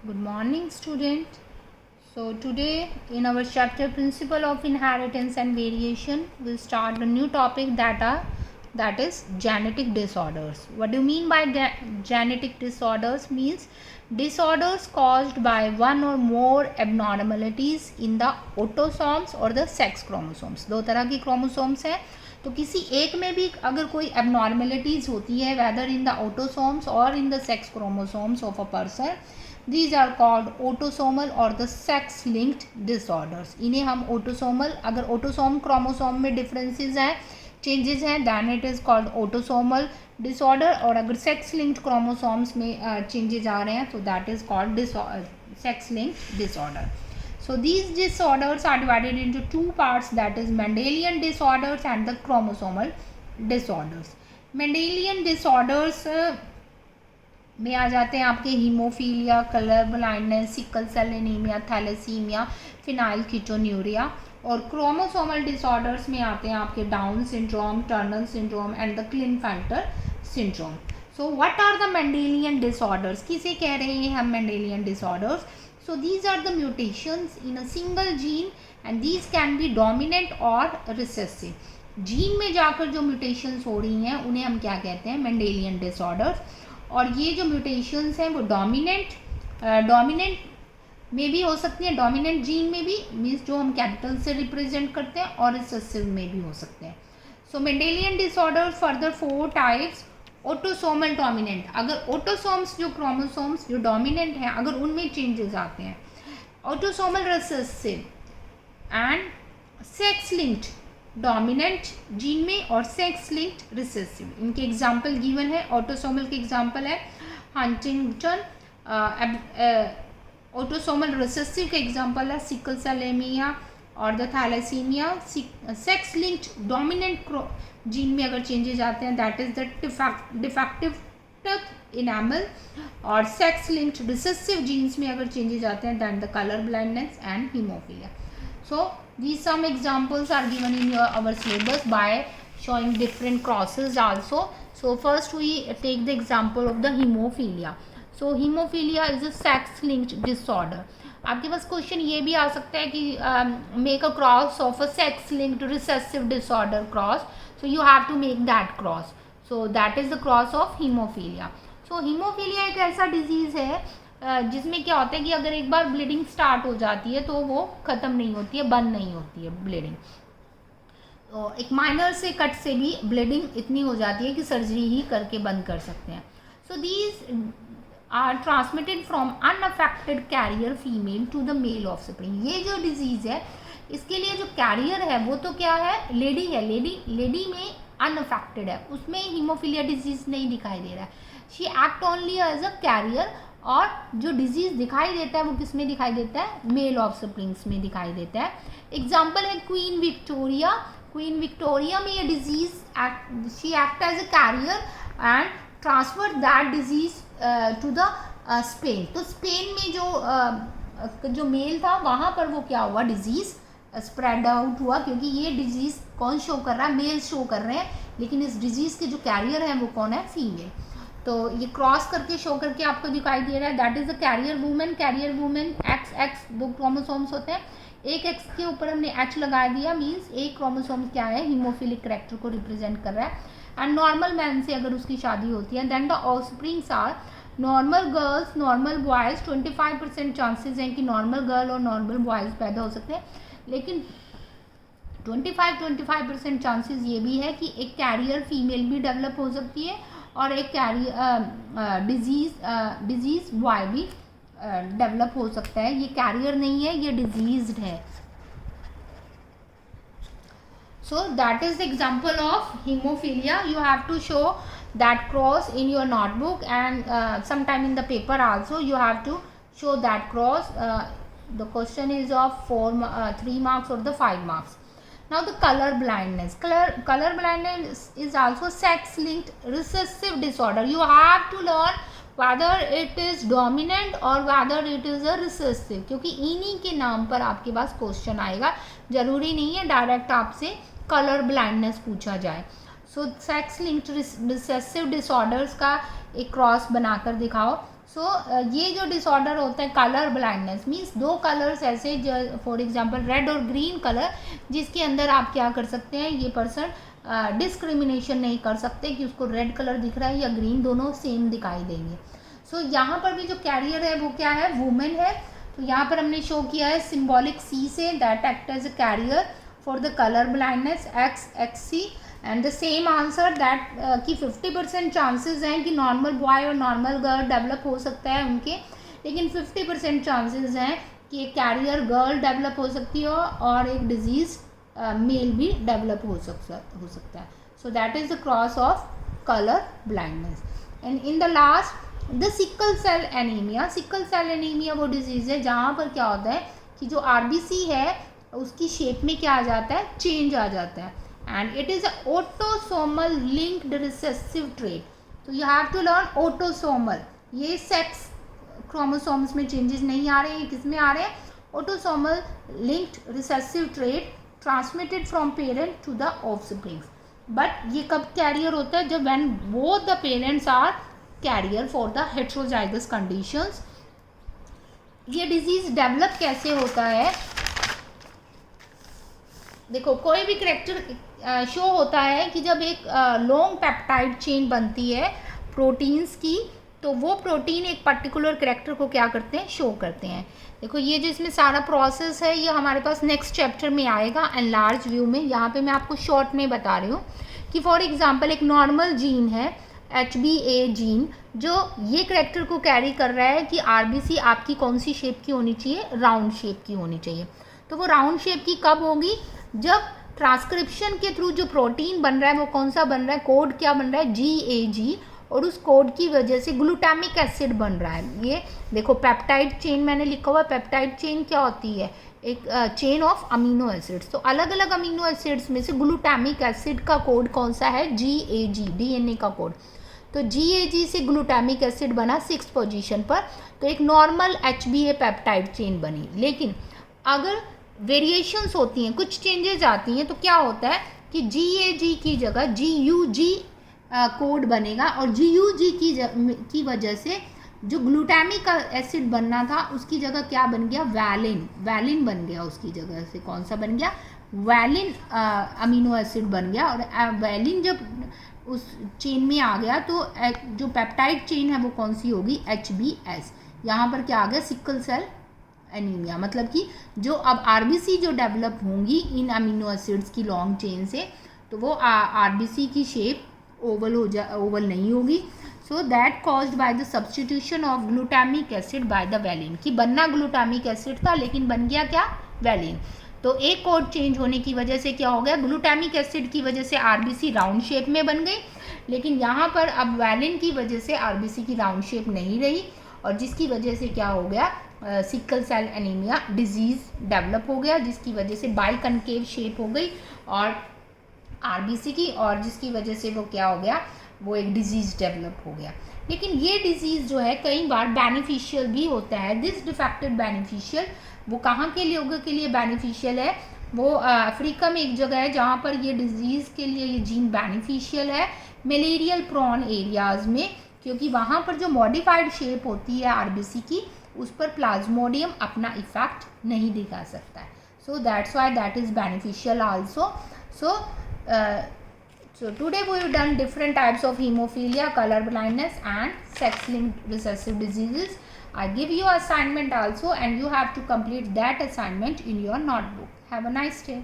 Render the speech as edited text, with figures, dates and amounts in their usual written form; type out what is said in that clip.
Good morning, student. So today in our chapter Principle of Inheritance and Variation, we'll start a new topic that is genetic disorders. What do you mean by genetic disorders? Means disorders caused by one or more abnormalities in the autosomes or the sex chromosomes. दो तरह की chromosomes हैं, तो किसी एक में भी अगर कोई abnormalities होती है, whether in the autosomes or in the sex chromosomes of a person, these are called autosomal or the sex linked disorders. इन्हें हम autosomal, अगर autosome chromosome में differences हैं, changes हैं, then it is called autosomal disorder. और अगर sex linked chromosomes में changes आ रहे हैं, तो that is called sex linked disorder. So these disorders are divided into two parts, that is Mendelian disorders and the chromosomal disorders. Mendelian disorders में आ जाते हैं आपके haemophilia, colour blindness, sickle cell anaemia, thalassaemia, phenylketonuria. और chromosomal disorders में आते हैं आपके Down syndrome, Turner syndrome and the Klinefelter syndrome. So what are the Mendelian disorders? किसे कह रहे हैं हम Mendelian disorders? So these are the mutations in a single gene and these can be dominant or recessive. Gene में जाकर जो mutations हो रही हैं उन्हें हम क्या कहते हैं? Mendelian disorders. और ये जो म्यूटेशंस हैं वो डोमिनेंट में भी हो सकती हैं, डोमिनेंट जीन में भी, मीन्स जो हम कैपिटल से रिप्रेजेंट करते हैं, और रिसेसिव में भी हो सकते हैं. So Mendelian disorder further 4 types. Autosomal dominant, अगर ऑटोसोम्स जो क्रोमोसोम्स जो डोमिनेंट हैं अगर उनमें चेंजेस आते हैं. Autosomal recessive and sex linked, dominant gene में और सेक्स लिंक्ड रिसेसिव. इनके एग्जांपल गिवन है. ऑटोसोमल के एग्जांपल है हंटिंगटन. ऑटोसोमल रिसेसिव का एग्जांपल है सिकल सेल एनीमिया और the thalassaemia. Sex linked dominant gene में अगर चेंजेस आते हैं that is the defective टथ enamel. और सेक्स लिंक्ड रिसेसिव जीन्स में अगर चेंजेस आते हैं then the colour blindness and haemophilia. So these some examples are given in our syllabus by showing different crosses also. So first we take the example of the hemophilia. So hemophilia is a sex linked disorder. आपके पास question ये भी आ सकता है कि make a cross of a sex linked recessive disorder cross. So you have to make that cross. So that is the cross of haemophilia. So haemophilia एक ऐसा disease है जिसमें क्या होता है कि अगर एक बार ब्लीडिंग स्टार्ट हो जाती है तो वो ख़त्म नहीं होती है, बंद नहीं होती है ब्लीडिंग. तो एक माइनर से कट से भी ब्लीडिंग इतनी हो जाती है कि सर्जरी ही करके बंद कर सकते हैं. So these are transmitted from unaffected carrier female to the male offspring. ये जो डिजीज़ है इसके लिए जो कैरियर है वो तो क्या है? लेडी है. लेडी में अनअफेक्टेड है, उसमें हीमोफीलिया डिजीज़ नहीं दिखाई दे रहा है. She act only as a carrier. और जो डिजीज़ दिखाई देता है वो किस में दिखाई देता है? मेल ऑफस्प्रिंग्स में दिखाई देता है. एग्जाम्पल है क्वीन विक्टोरिया. क्वीन विक्टोरिया में ये disease she act as a carrier and transfer that disease to the Spain. तो स्पेन में जो मेल था वहाँ पर वो क्या हुआ? डिजीज़ स्प्रेड आउट हुआ, क्योंकि ये डिजीज़ कौन शो कर रहा है? मेल शो कर रहे हैं, लेकिन इस डिजीज़ के जो कैरियर हैं वो कौन है? फीमेल. तो ये क्रॉस करके शो करके आपको दिखाई दे रहा है. That is a carrier women. Carrier women X 2 chromosomes होते हैं. एक एक्स के ऊपर हमने एच लगा दिया, मीन्स एक क्रोमोसोम क्या है? हीमोफिलिक कैरेक्टर को रिप्रेजेंट कर रहा है. एंड नॉर्मल मैन से अगर उसकी शादी होती है then the offsprings are normal girls, normal boys. 25% chances हैं कि नॉर्मल गर्ल और नॉर्मल बॉयज़ पैदा हो सकते हैं, लेकिन 25% चांसेस ये भी है कि एक कैरियर फीमेल भी डेवलप हो सकती है और एक कैरियर डिजीज़ बॉय भी डेवलप हो सकता है. ये कैरियर नहीं है, ये डिजीज्ड है. So that is the example of haemophilia. You have to show that cross in your notebook and sometime in the paper also you have to show that cross. The question is of 3 marks or the 5 marks. Now the color blindness. Color blindness is also sex linked recessive disorder. You have to learn whether it is dominant or whether it is a recessive, क्योंकि इन्हीं के नाम पर आपके पास question आएगा. जरूरी नहीं है डायरेक्ट आपसे कलर ब्लाइंडनेस पूछा जाए. So sex linked recessive disorders का एक क्रॉस बनाकर दिखाओ. सो ये जो डिसऑर्डर होता है कलर ब्लाइंडनेस मीन्स दो कलर्स ऐसे जो फॉर एग्जांपल रेड और ग्रीन कलर जिसके अंदर आप क्या कर सकते हैं, ये पर्सन डिस्क्रिमिनेशन नहीं कर सकते कि उसको रेड कलर दिख रहा है या ग्रीन, दोनों सेम दिखाई देंगे। सो यहाँ पर भी जो कैरियर है वो क्या है, वुमेन है। तो यहाँ पर हमने शो किया है सिंबॉलिक सी से that act as a carrier for the colour blindness XXC and the same answer that कि 50% चांसेस हैं कि नॉर्मल बॉय और नॉर्मल गर्ल डेवलप हो सकता है उनके, लेकिन 50% चांसेस हैं कि एक कैरियर गर्ल डेवलप हो सकती है और एक डिजीज मेल भी डेवलप हो सकता है। So that is the cross of colour blindness. And in the last the sickle cell anaemia. Sickle cell anaemia वो डिजीज है जहाँ पर क्या होता है कि जो RBC है उसकी शेप में क्या आ जाता है, चेंज आ जाता है and it is a autosomal linked recessive trait. तो you have to learn autosomal, ये सेक्स क्रोमोसोम्स में चेंजेस नहीं आ रहे हैं, किस में आ रहे हैं, autosomal linked recessive trait transmitted from parent to the offspring. but ये कब कैरियर होता है, जब when both the parents are carrier for the heterozygous conditions. ये डिजीज डेवलप कैसे होता है, देखो कोई भी करेक्टर शो होता है कि जब एक लॉन्ग पेप्टाइड चेन बनती है प्रोटीन्स की, तो वो प्रोटीन एक पर्टिकुलर करेक्टर को क्या करते हैं, शो करते हैं। देखो ये जो इसमें सारा प्रोसेस है ये हमारे पास नेक्स्ट चैप्टर में आएगा एनलार्ज व्यू में। यहाँ पे मैं आपको शॉर्ट में बता रही हूँ कि फॉर एग्जांपल एक नॉर्मल जीन है HBA जीन जो ये करेक्टर को कैरी कर रहा है कि RBC आपकी कौन सी शेप की होनी चाहिए, राउंड शेप की होनी चाहिए। तो वो राउंड शेप की कब होगी, जब ट्रांसक्रिप्शन के थ्रू जो प्रोटीन बन रहा है वो कौन सा बन रहा है, कोड क्या बन रहा है, GAG, और उस कोड की वजह से ग्लूटामिक एसिड बन रहा है। ये देखो पेप्टाइड चेन मैंने लिखा हुआ, पेप्टाइड चेन क्या होती है, एक चेन ऑफ अमीनो एसिड्स। तो अलग अलग अमीनो एसिड्स में से ग्लूटामिक एसिड का कोड कौन सा है, GAG, DNA का कोड। तो GAG से ग्लूटामिक एसिड बना 6th पोजीशन पर, तो एक नॉर्मल HBA पेप्टाइड चेन बनी। लेकिन अगर वेरिएशंस होती हैं, कुछ चेंजेस आती हैं, तो क्या होता है कि GAG की जगह GUG कोड बनेगा और GUG की वजह से जो ग्लूटामिक एसिड बनना था उसकी जगह क्या बन गया, वैलिन बन गया। उसकी जगह से कौन सा बन गया, वैलिन अमीनो एसिड बन गया। और वैलिन जब उस चेन में आ गया तो जो पेप्टाइड चेन है वो कौन सी होगी, HBS। यहाँ पर क्या आ गया, सिकल सेल एनीमिया। मतलब कि जो अब RBC जो डेवलप होंगी इन अमीनो एसिड्स की लॉन्ग चेन से, तो वो RBC की शेप ओवल नहीं होगी। So that caused by the substitution of glutamic acid by the valine, कि बनना ग्लूटामिक एसिड था लेकिन बन गया क्या, वैलिन। तो एक कोड चेंज होने की वजह से क्या हो गया, ग्लूटामिक एसिड की वजह से RBC राउंड शेप में बन गई, लेकिन यहाँ पर अब वैलिन की वजह से RBC की राउंड शेप नहीं रही, और जिसकी वजह से क्या हो गया, sickle cell anaemia disease develop हो गया, जिसकी वजह से बाइकनकेव शेप हो गई और RBC की, और जिसकी वजह से वो क्या हो गया, वो एक डिजीज़ डेवलप हो गया। लेकिन ये डिजीज़ जो है कई बार बेनिफिशियल भी होता है। दिस डिफेक्टेड बेनिफिशियल, वो कहाँ के लोगों के लिए बेनिफिशियल है, वो अफ्रीका में एक जगह है जहाँ पर ये डिजीज़ के लिए ये जीन बेनिफिशियल है, मलेरियल प्रॉन एरियाज़ में, क्योंकि वहाँ पर जो मॉडिफाइड शेप होती है RBC की, उस पर प्लाज्मोडियम अपना इफेक्ट नहीं दिखा सकता है। So that's why that is beneficial also. So today we have done different types of hemophilia, color blindness and sex-linked recessive diseases. I give you assignment also and you have to complete that assignment in your notebook. Have a nice day.